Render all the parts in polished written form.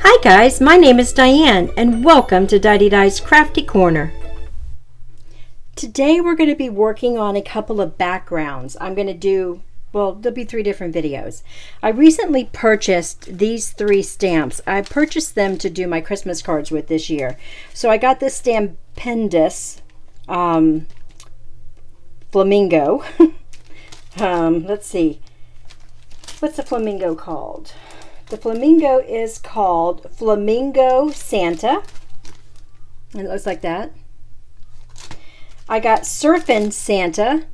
Hi guys, my name is Diane and welcome to Didedi's Crafty Corner. Today we're going to be working on a couple of backgrounds. I'm going to do, well, there'll be 3 different videos. I recently purchased these 3 stamps. I purchased them to do my Christmas cards with this year. So I got this Stampendous flamingo. Let's see. What's the flamingo called? The flamingo is called Flamingo Santa. And it looks like that. I got Surfin' Santa.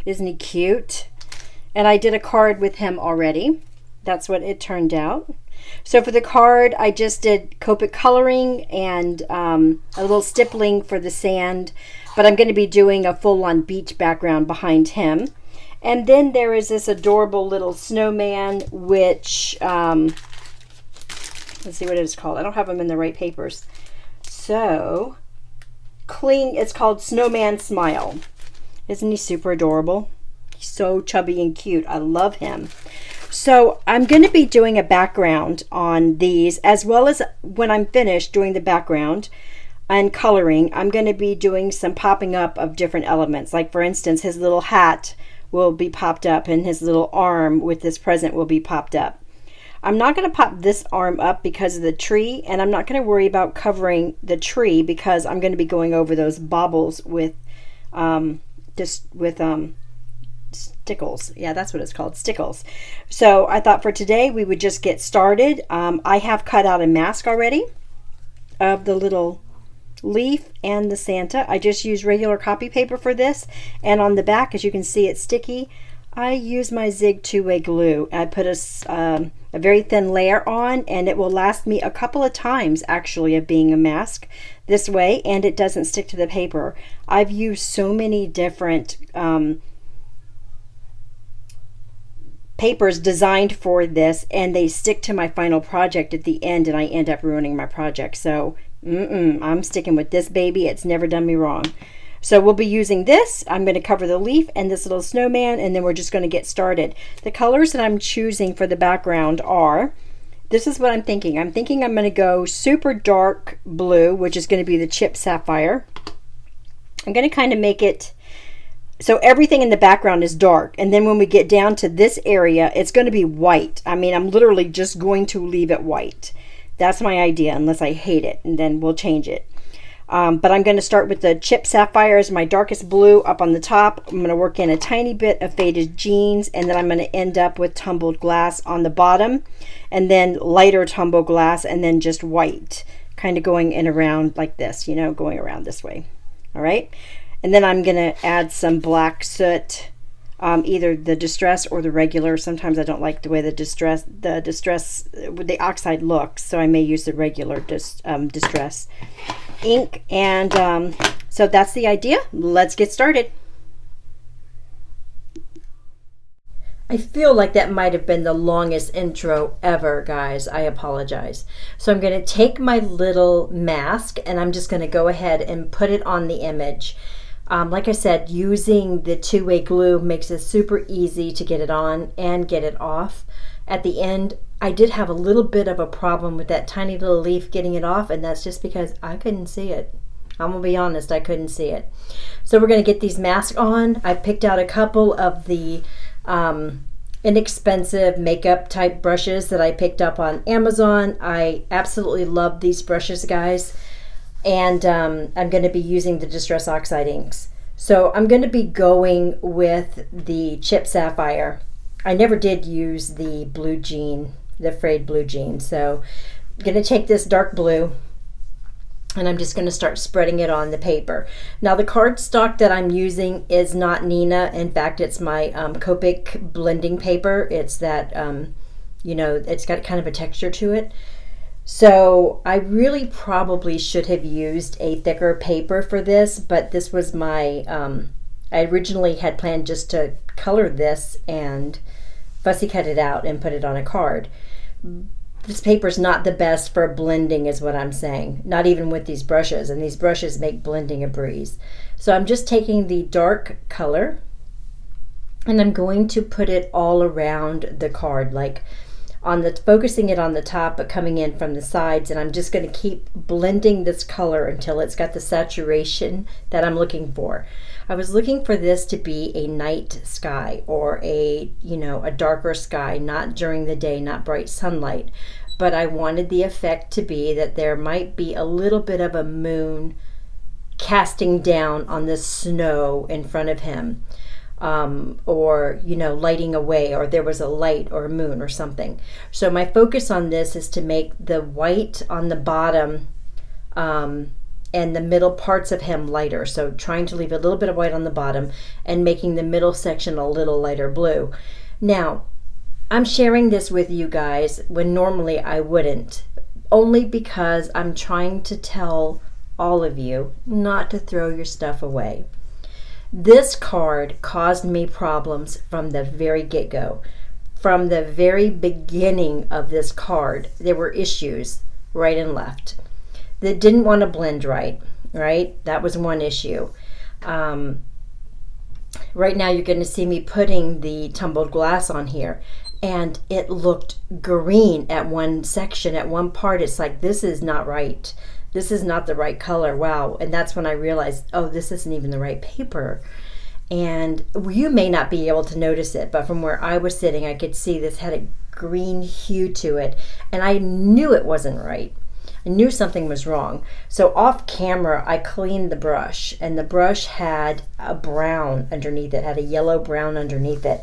Isn't he cute? And I did a card with him already. That's what it turned out. So for the card, I just did Copic coloring and a little stippling for the sand. But I'm going to be doing a full-on beach background behind him. And then there is this adorable little snowman, which, let's see what it is called. I don't have them in the right papers. So, it's called Snowman Smile. Isn't he super adorable? He's so chubby and cute. I love him. So, I'm going to be doing a background on these, as well as when I'm finished doing the background and coloring, I'm going to be doing some popping up of different elements. Like, for instance, his little hat will be popped up and his little arm with this present will be popped up. I'm not going to pop this arm up because of the tree, and I'm not going to worry about covering the tree because I'm going to be going over those baubles with stickles. Yeah, that's what it's called, stickles. So I thought for today we would just get started. I have cut out a mask already of the little leaf and the Santa. I just use regular copy paper for this, and on the back, as you can see, it's sticky. I use my Zig 2-way glue. I put a very thin layer on, and it will last me a couple of times actually of being a mask this way, and it doesn't stick to the paper. I've used so many different papers designed for this, and they stick to my final project at the end, and I end up ruining my project. So I'm sticking with this baby. It's never done me wrong. So we'll be using this. I'm going to cover the leaf and this little snowman, and then we're just going to get started. The colors that I'm choosing for the background are, this is what I'm thinking. I'm thinking I'm going to go super dark blue, which is going to be the chip sapphire. I'm going to kind of make it so everything in the background is dark, and then when we get down to this area, it's going to be white. I mean, I'm literally just going to leave it white. That's my idea, unless I hate it, and then we'll change it. But I'm going to start with the chip sapphire as my darkest blue up on the top. I'm going to work in a tiny bit of faded jeans, and then I'm going to end up with tumbled glass on the bottom, and then lighter tumbled glass, and then just white, kind of going in around like this, you know, going around this way. All right, and then I'm going to add some black soot. Either the distress or the regular. Sometimes I don't like the way the oxide looks, so I may use the regular distress ink. And so that's the idea. Let's get started. I feel like that might have been the longest intro ever, guys. I apologize. So I'm going to take my little mask and I'm just going to go ahead and put it on the image. Like I said, using the 2-way glue makes it super easy to get it on and get it off. At the end, I did have a little bit of a problem with that tiny little leaf getting it off, and that's just because I couldn't see it. I'm gonna be honest, I couldn't see it. So we're gonna get these masks on. I picked out a couple of the inexpensive makeup type brushes that I picked up on Amazon. I absolutely love these brushes, guys. And I'm going to be using the Distress Oxide inks. So I'm going to be going with the Chip Sapphire. I never did use the blue jean, the frayed blue jean. So I'm going to take this dark blue and I'm just going to start spreading it on the paper. Now the cardstock that I'm using is not Nina. In fact, it's my Copic blending paper. It's that, you know, it's got kind of a texture to it. So I really probably should have used a thicker paper for this, but this was my, I originally had planned just to color this and fussy cut it out and put it on a card. This paper's not the best for blending is what I'm saying, not even with these brushes, and these brushes make blending a breeze. So I'm just taking the dark color and I'm going to put it all around the card. Like focusing it on the top but coming in from the sides, and I'm just going to keep blending this color until it's got the saturation that I'm looking for. I was looking for this to be a night sky, or a darker sky, not during the day, not bright sunlight, but I wanted the effect to be that there might be a little bit of a moon casting down on the snow in front of him, or lighting away, or there was a light or a moon or something. So my focus on this is to make the white on the bottom and the middle parts of him lighter. So trying to leave a little bit of white on the bottom and making the middle section a little lighter blue. Now, I'm sharing this with you guys when normally I wouldn't, only because I'm trying to tell all of you not to throw your stuff away. This card caused me problems from the very get-go. From the very beginning of this card, there were issues right and left. That didn't want to blend right? That was one issue. Right now you're going to see me putting the tumbled glass on here, and it looked green at one section, at one part. It's like, this is not right. This is not the right color. Wow. And that's when I realized, oh, this isn't even the right paper. And you may not be able to notice it, but from where I was sitting, I could see this had a green hue to it, and I knew it wasn't right. I knew something was wrong. So off camera, I cleaned the brush, and the brush had a brown underneath it, had a yellow brown underneath it,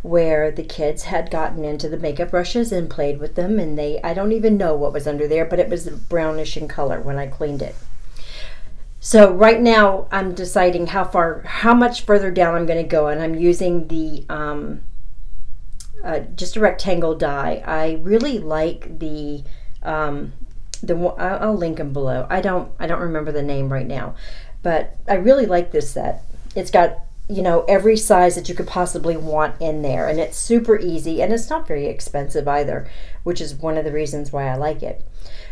where the kids had gotten into the makeup brushes and played with them, and I don't even know what was under there, but it was brownish in color when I cleaned it. So right now I'm deciding how much further down I'm going to go, and I'm using the just a rectangle die. I really like the I'll link them below. I don't remember the name right now, but I really like this set. It's got every size that you could possibly want in there, and it's super easy, and it's not very expensive either, which is one of the reasons why I like it.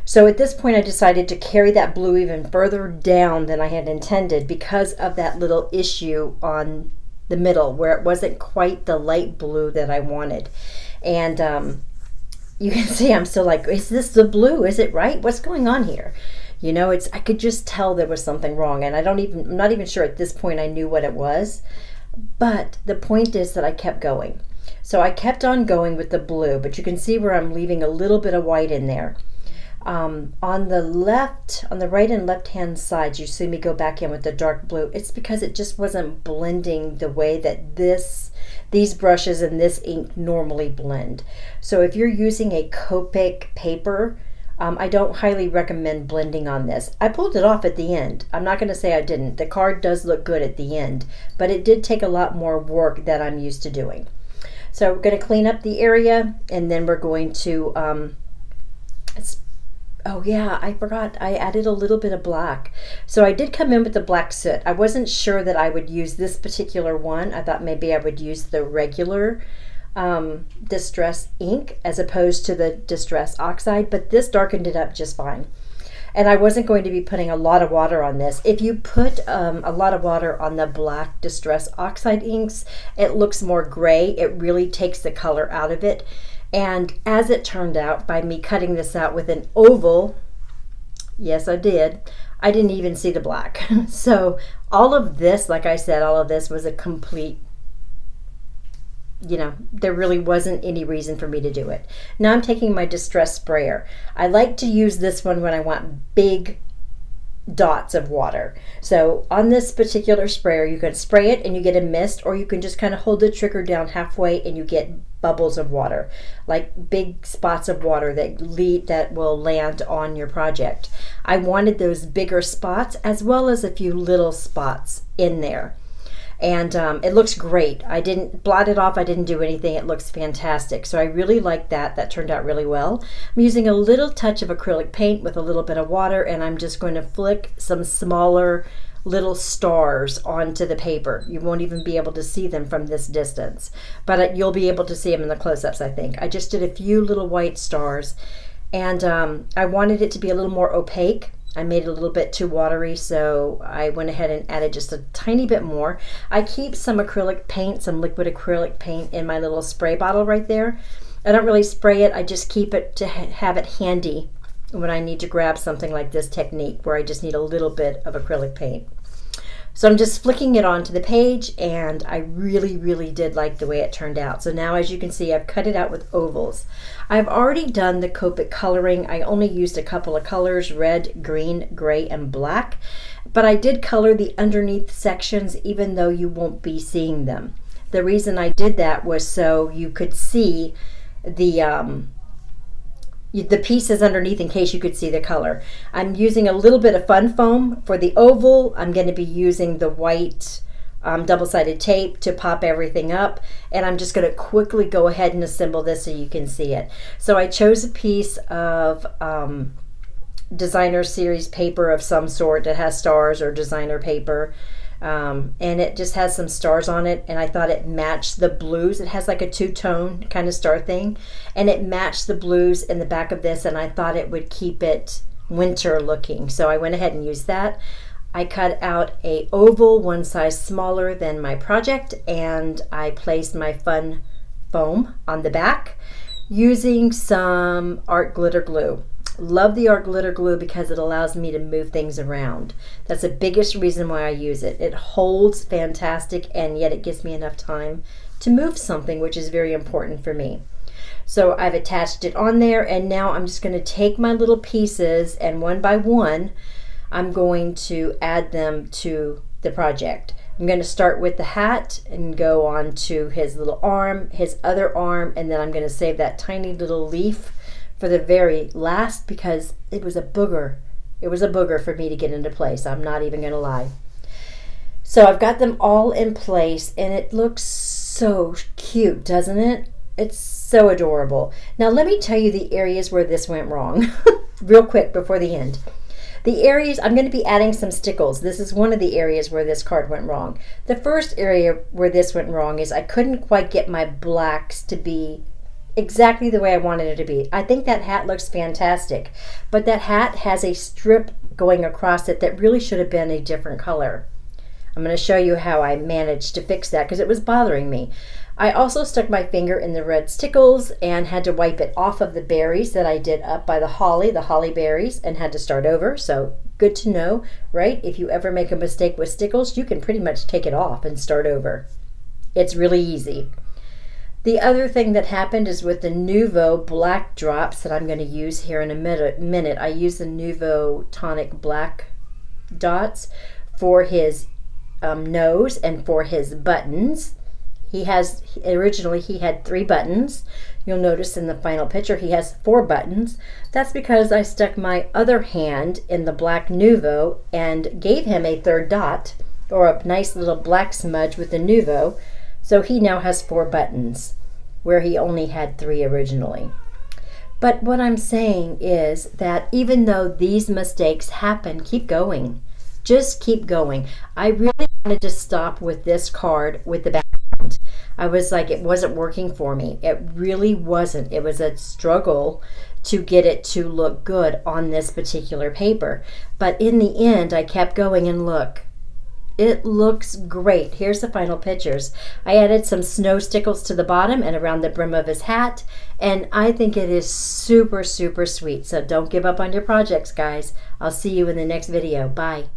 So at this point I decided to carry that blue even further down than I had intended, because of that little issue on the middle where it wasn't quite the light blue that I wanted. And you can see I'm still like, is this the blue? Is it right? What's going on here? I could just tell there was something wrong, and I'm not even sure at this point I knew what it was. But the point is that I kept going. So I kept on going with the blue, but you can see where I'm leaving a little bit of white in there. On the right and left hand sides, you see me go back in with the dark blue. It's because it just wasn't blending the way that these brushes and this ink normally blend. So if you're using a Copic paper, I don't highly recommend blending on this. I pulled it off at the end. I'm not going to say I didn't. The card does look good at the end, but it did take a lot more work that I'm used to doing. So we're going to clean up the area, and then we're going to oh yeah, I forgot, I added a little bit of black. So I did come in with the black soot. I wasn't sure that I would use this particular one. I thought maybe I would use the regular Distress ink as opposed to the Distress oxide, but this darkened it up just fine. And I wasn't going to be putting a lot of water on this. If you put a lot of water on the black Distress oxide inks, it looks more gray. It really takes the color out of it. And as it turned out, by me cutting this out with an oval, yes I did, I didn't even see the black. So all of this, like I said, all of this was a complete, there really wasn't any reason for me to do it. Now I'm taking my Distress sprayer. I like to use this one when I want big dots of water. So on this particular sprayer, you can spray it and you get a mist, or you can just kind of hold the trigger down halfway and you get bubbles of water, like big spots of water that will land on your project. I wanted those bigger spots as well as a few little spots in there. And it looks great. I didn't blot it off. I didn't do anything. It looks fantastic. So I really like that. That turned out really well. I'm using a little touch of acrylic paint with a little bit of water, and I'm just going to flick some smaller little stars onto the paper. You won't even be able to see them from this distance, but you'll be able to see them in the close-ups, I think. I just did a few little white stars, and I wanted it to be a little more opaque. I made it a little bit too watery, so I went ahead and added just a tiny bit more. I keep some acrylic paint, some liquid acrylic paint in my little spray bottle right there, I don't really spray it. I just keep it to have it handy when I need to grab something like this technique where I just need a little bit of acrylic paint. So I'm just flicking it onto the page, and I really, really did like the way it turned out. So now, as you can see, I've cut it out with ovals. I've already done the Copic coloring. I only used a couple of colors, red, green, gray, and black. But I did color the underneath sections even though you won't be seeing them. The reason I did that was so you could see the pieces underneath in case you could see the color. I'm using a little bit of fun foam for the oval. I'm going to be using the white double-sided tape to pop everything up, and I'm just going to quickly go ahead and assemble this so you can see it. So I chose a piece of designer series paper of some sort that has stars, or designer paper. And it just has some stars on it, and I thought it matched the blues. It has like a two-tone kind of star thing, and it matched the blues in the back of this, and I thought it would keep it winter looking. So I went ahead and used that. I cut out a oval one size smaller than my project, and I placed my fun foam on the back using some art glitter glue. Love the art glitter glue because it allows me to move things around. That's the biggest reason why I use it. It holds fantastic, and yet it gives me enough time to move something, which is very important for me. So I've attached it on there, and now I'm just going to take my little pieces, and one by one I'm going to add them to the project. I'm going to start with the hat and go on to his little arm, his other arm, and then I'm going to save that tiny little leaf for the very last because it was a booger. It was a booger for me to get into place. I'm not even going to lie. So I've got them all in place, and it looks so cute, doesn't it? It's so adorable. Now let me tell you the areas where this went wrong real quick before the end. The areas, I'm going to be adding some stickles. This is one of the areas where this card went wrong. The first area where this went wrong is I couldn't quite get my blacks to be exactly the way I wanted it to be. I think that hat looks fantastic, but that hat has a strip going across it that really should have been a different color. I'm going to show you how I managed to fix that because it was bothering me. I also stuck my finger in the red stickles and had to wipe it off of the berries that I did up by the holly berries, and had to start over. So good to know, right? If you ever make a mistake with stickles, you can pretty much take it off and start over. It's really easy. The other thing that happened is with the Nouveau black drops that I'm going to use here in a minute. I use the Nouveau tonic black dots for his nose and for his buttons. Originally he had 3 buttons. You'll notice in the final picture he has 4 buttons. That's because I stuck my other hand in the black Nouveau and gave him a 3rd dot, or a nice little black smudge with the Nouveau. So he now has 4 buttons, where he only had 3 originally. But what I'm saying is that even though these mistakes happen, keep going. Just keep going. I really wanted to stop with this card with the background. I was like, it wasn't working for me. It really wasn't. It was a struggle to get it to look good on this particular paper. But in the end, I kept going, and look. It looks great. Here's the final pictures. I added some snow stickles to the bottom and around the brim of his hat, and I think it is super, super sweet. So don't give up on your projects, guys. I'll see you in the next video. Bye.